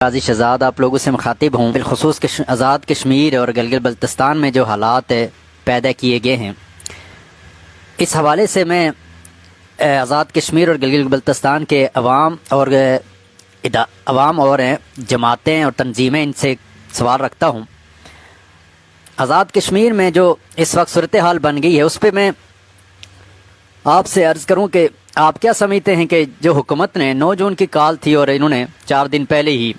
قاضی شہزاد آپ لوگوں سے مخاطب ہوں، بالخصوص آزاد کشمیر اور گلگت بلتستان میں جو حالات پیدا کیے گئے ہیں، اس حوالے سے میں آزاد کشمیر اور گلگت بلتستان کے عوام اور جماعتیں اور تنظیمیں ان سے سوال رکھتا ہوں۔ آزاد کشمیر میں جو اس وقت صورتحال بن گئی ہے، اس پہ میں آپ سے عرض کروں کہ آپ کیا سمجھتے ہیں کہ جو حکومت نے 9 جون کی کال تھی اور انہوں نے 4 دن پہلے ہی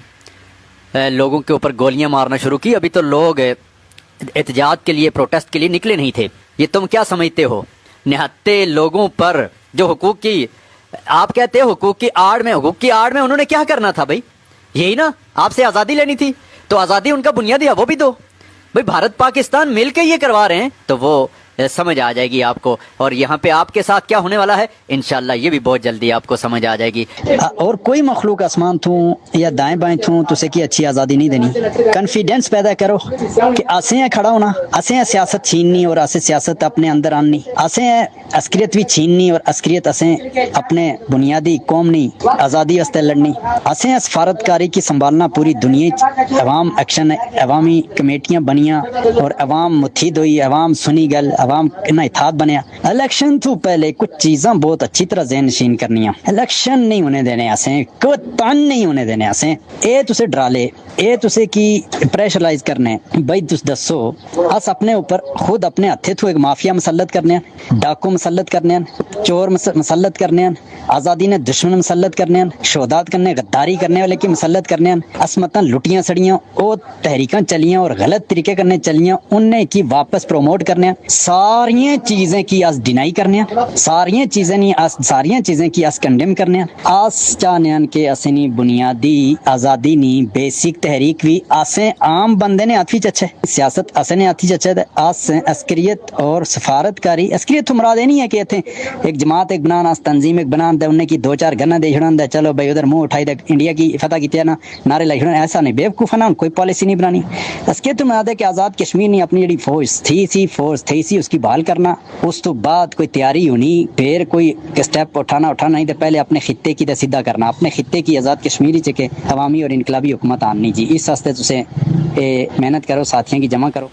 لوگوں کے اوپر گولیاں مارنا شروع کی، ابھی تو لوگ احتجاج کے لیے، پروٹیسٹ کے لیے نکلے نہیں تھے، یہ تم کیا سمجھتے ہو؟ نہتے لوگوں پر جو حقوق کی آپ کہتے ہیں، حقوق کی آڑ میں انہوں نے کیا کرنا تھا بھائی؟ یہی نا، آپ سے آزادی لینی تھی، تو آزادی ان کا بنیادی ہے، وہ بھی دو بھائی۔ بھارت پاکستان مل کے یہ کروا رہے ہیں تو وہ سمجھ آ جائے گی آپ کو، اور یہاں پہ آپ کے ساتھ کیا ہونے والا ہے انشاءاللہ یہ بھی بہت جلدی آپ کو سمجھ آ جائے گی۔ اور کوئی مخلوق آسمان تھوں یا دائیں بائیں تھوں تو اسے کی اچھی آزادی نہیں دینی۔ کنفیڈنس پیدا کرو کہ اسے کھڑا ہونا، اسے سیاست چھیننی اور اسے سیاست اپنے اندر آنی، اسے عسکریت بھی چھیننی اور عسکریت اسے اپنے بنیادی قومی آزادی واسطے لڑنی، اسے سفارتکاری کی سنبھالنا پوری دنیا، عوام ایکشن، عوامی کمیٹیاں بنیاں اور عوام متحد ہوئی، عوام سنی گل، عوام نا اتحاد بنیا۔ الیکشن تو پہلے کچھ چیزاں بہت اچھی طرح ذہن نشین کرنیاں۔ الیکشن نہیں ہونے دینے اسیں، کوئی تن نہیں ہونے دینے اسیں، اے تسے ڈرالے، اے تسے کی پریشرائز کرنے بھائی تس دسو اس اپنے اوپر خود اپنے ہتھے تو ایک مافیا مسلط کرنے ہیں، ڈاکو مسلط کرنے ہیں، چور مسلط کرنے ہیں، آزادی نے دشمن مسلط کرنے ہیں، شہداد کرنے، غداری کرنے والے کی مسلط کرنے ہیں، اسمتاں لٹیاں سڑیاں او تحریکاں چلیاں اور غلط طریقے کرنے چلیاں انہیں کی واپس پروموٹ کرنے ہیں، ساریاں چیزیں کی آس ڈینائی کرنے ہیں، ساریاں چیزیں کی آس کنڈیم کرنے ہیں، آس چاہنے ہیں کہ اسنی بنیادی آزادی نی بیسک تحریک بھی آسیں عام بندے نے ہاتھ وچ اچھے، سیاست اسنے ہاتھ وچ اچھے، آس عسکریت اور سفارتکاری، عسکریت تو مراد نہیں ہے کہ اتنے ایک جماعت ایک بنانا، تنظیم ایک بنانا دے، انہیں کی 2-4 گنا دے چھڑان دے، چلو بھائی ادھر منہ اٹھائی دے، انڈیا کی فتح کی نا نعرے لگے چھڑان، ایسا نہیں، بیوقوف نا، کوئی پالیسی نہیں بنانی۔ عسکریت تو مراد ہے کہ آزاد کشمیر نے اپنی جڑی فورس تھی اس کی بحال کرنا، اس تو بعد کوئی تیاری ہونی، پھر کوئی سٹیپ اٹھانا نہیں تو پہلے اپنے خطے کی سیدھا کرنا، اپنے خطے کی آزاد کشمیری چکے عوامی اور انقلابی حکومت آنی جی، اس واسطے تسے محنت کرو، ساتھیاں کی جمع کرو۔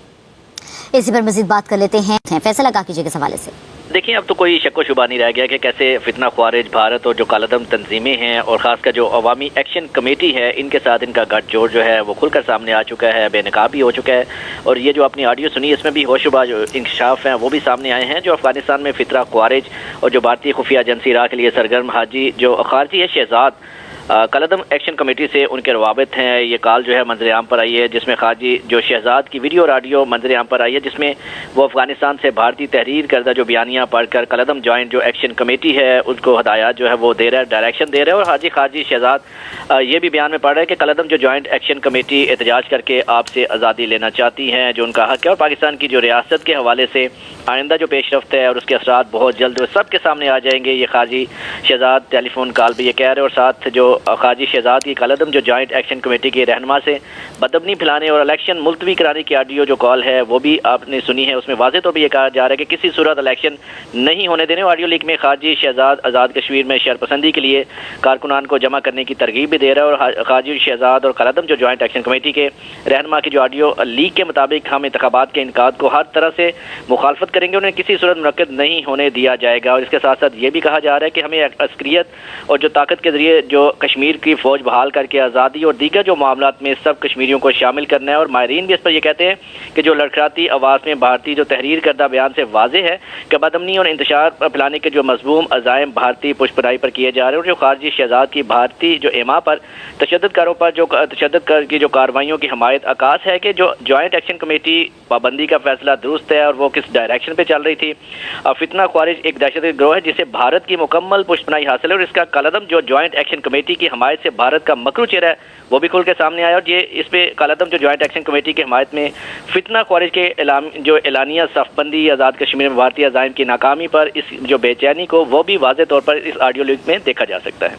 اسی پر مزید بات کر لیتے ہیں فیصل آگاہ کیجیے کے حوالے سے۔ دیکھیں، اب تو کوئی شک و شبہ نہیں رہ گیا کہ کیسے فتنہ خوارج بھارت اور جو کالعدم تنظیمیں ہیں اور خاص کر جو عوامی ایکشن کمیٹی ہے، ان کے ساتھ ان کا گٹھ جوڑ جو ہے وہ کھل کر سامنے آ چکا ہے، بے نقاب بھی ہو چکا ہے، اور یہ جو اپنی آڈیو سنی اس میں بھی ہوش شبہ جو انکشاف ہیں وہ بھی سامنے آئے ہیں۔ جو افغانستان میں فتنہ خوارج اور جو بھارتی خفیہ ایجنسی راہ کے لیے سرگرم حاجی جو خارجی ہے شہزاد، کالعدم ایکشن کمیٹی سے ان کے روابط ہیں، یہ کال جو ہے منظر عام پر آئی ہے جس میں خارجی جو شہزاد کی ویڈیو اور آڈیو منظر عام پر آئی ہے، جس میں وہ افغانستان سے بھارتی تحریر کردہ جو بیانیاں پڑھ کر کالعدم جوائنٹ جو ایکشن کمیٹی ہے ان کو ہدایات جو ہے وہ دے رہا ہے، ڈائریکشن دے رہا ہے، اور حاجی خارجی شہزاد یہ بھی بیان میں پڑھ رہا ہے کہ کالعدم جو جوائنٹ ایکشن کمیٹی احتجاج کر کے آپ سے آزادی لینا چاہتی ہیں، جو ان کا حق ہے، اور پاکستان کی جو ریاست کے حوالے سے آئندہ جو پیش رفت ہے اور اس کے اثرات بہت جلد سب کے سامنے آ جائیں گے۔ یہ خارجی شہزاد ٹیلی فون کال بھی یہ کہہ رہے، اور ساتھ جو خارجی شہزاد کی کالعدم جو جوائنٹ ایکشن کمیٹی کے رہنما سے بدامنی پھیلانے اور الیکشن ملتوی کرانے کی آڈیو جو کال ہے وہ بھی آپ نے سنی ہے، اس میں واضح طور پہ یہ کہا جا رہا ہے کہ کسی صورت الیکشن نہیں ہونے دینے۔ آڈیو لیک میں خارجی شہزاد آزاد کشمیر میں شہرپسندی کے لیے کارکنان کو جمع کرنے کی ترغیب بھی دے رہا ہے، اور خارجی شہزاد اور کالعدم جو جوائنٹ ایکشن کمیٹی کے رہنما کی جو آڈیو لیک کے مطابق ہم انتخابات کے انعقاد کو ہر طرح سے مخالفت کریں گے، انہیں کسی صورت منعقد نہیں ہونے دیا جائے گا، اور اس کے ساتھ ساتھ یہ بھی کہا جا رہا ہے کہ ہمیں عسکریت اور جو طاقت کے ذریعے جو کشمیر کی فوج بحال کر کے آزادی اور دیگر جو معاملات میں سب کشمیریوں کو شامل کرنا ہے۔ اور ماہرین بھی اس پر یہ کہتے ہیں کہ جو لڑکھڑاتی آواز میں بھارتی جو تحریر کردہ بیان سے واضح ہے کہ بدامنی اور انتشار پھیلانے کے جو مضموم عزائم بھارتی پشت پناہی پر کیے جا رہے ہیں، اور جو خارجی شہزاد کی بھارتی جو ایما پر تشدد کاروں پر جو تشدد کر کی جو کارروائیوں کی حمایت عکاس ہے کہ جو جوائنٹ ایکشن کمیٹی پابندی کا فیصلہ درست ہے اور وہ کس ڈائریکشن پہ چل رہی تھی۔ فتنہ خوارج ایک دہشت گرد گروہ ہے جسے بھارت کی مکمل پشت پناہی حاصل ہے، اور اس کا کالعدم جو جوائنٹ ایکشن کمیٹی کی حمایت سے بھارت کا مکرو چہرہ ہے وہ بھی کھل کے سامنے آیا، اور یہ اس پہ کالعدم جو جوائنٹ ایکشن کمیٹی کی حمایت میں فتنہ خوارج کے جو اعلانیہ صف بندی آزاد کشمیر میں بھارتی عزائم کی ناکامی پر اس جو بے چینی کو وہ بھی واضح طور پر اس آڈیو لیک میں دیکھا جا سکتا ہے۔